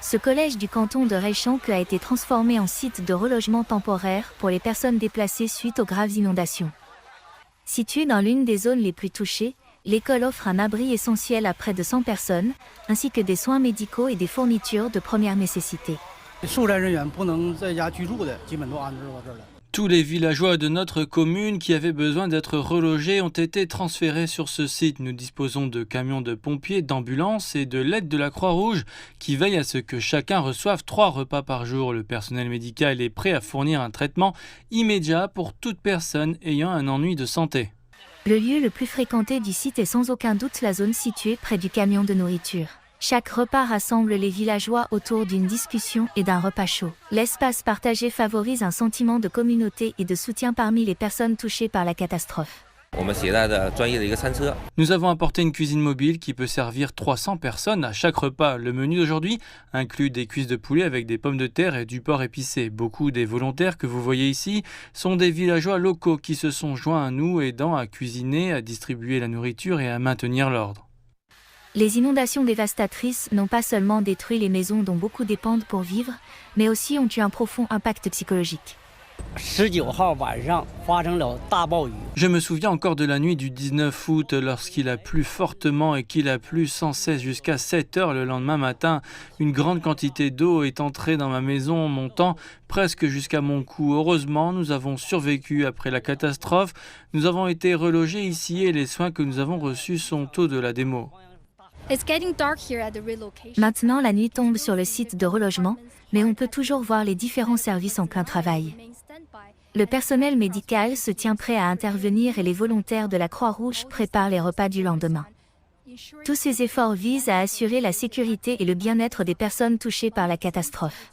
Ce collège du canton de Reichenck a été transformé en site de relogement temporaire pour les personnes déplacées suite aux graves inondations. Située dans l'une des zones les plus touchées, l'école offre un abri essentiel à près de 100 personnes, ainsi que des soins médicaux et des fournitures de première nécessité. Tous les villageois de notre commune qui avaient besoin d'être relogés ont été transférés sur ce site. Nous disposons de camions de pompiers, d'ambulances et de l'aide de la Croix-Rouge qui veille à ce que chacun reçoive 3 repas par jour. Le personnel médical est prêt à fournir un traitement immédiat pour toute personne ayant un ennui de santé. Le lieu le plus fréquenté du site est sans aucun doute la zone située près du camion de nourriture. Chaque repas rassemble les villageois autour d'une discussion et d'un repas chaud. L'espace partagé favorise un sentiment de communauté et de soutien parmi les personnes touchées par la catastrophe. Nous avons apporté une cuisine mobile qui peut servir 300 personnes à chaque repas. Le menu d'aujourd'hui inclut des cuisses de poulet avec des pommes de terre et du porc épicé. Beaucoup des volontaires que vous voyez ici sont des villageois locaux qui se sont joints à nous, aidant à cuisiner, à distribuer la nourriture et à maintenir l'ordre. Les inondations dévastatrices n'ont pas seulement détruit les maisons dont beaucoup dépendent pour vivre, mais aussi ont eu un profond impact psychologique. Je me souviens encore de la nuit du 19 août lorsqu'il a plu fortement et qu'il a plu sans cesse jusqu'à 7 heures le lendemain matin. Une grande quantité d'eau est entrée dans ma maison, montant presque jusqu'à mon cou. Heureusement, nous avons survécu après la catastrophe. Nous avons été relogés ici et les soins que nous avons reçus sont au-delà des mots. Maintenant, la nuit tombe sur le site de relogement, mais on peut toujours voir les différents services en plein travail. Le personnel médical se tient prêt à intervenir et les volontaires de la Croix-Rouge préparent les repas du lendemain. Tous ces efforts visent à assurer la sécurité et le bien-être des personnes touchées par la catastrophe.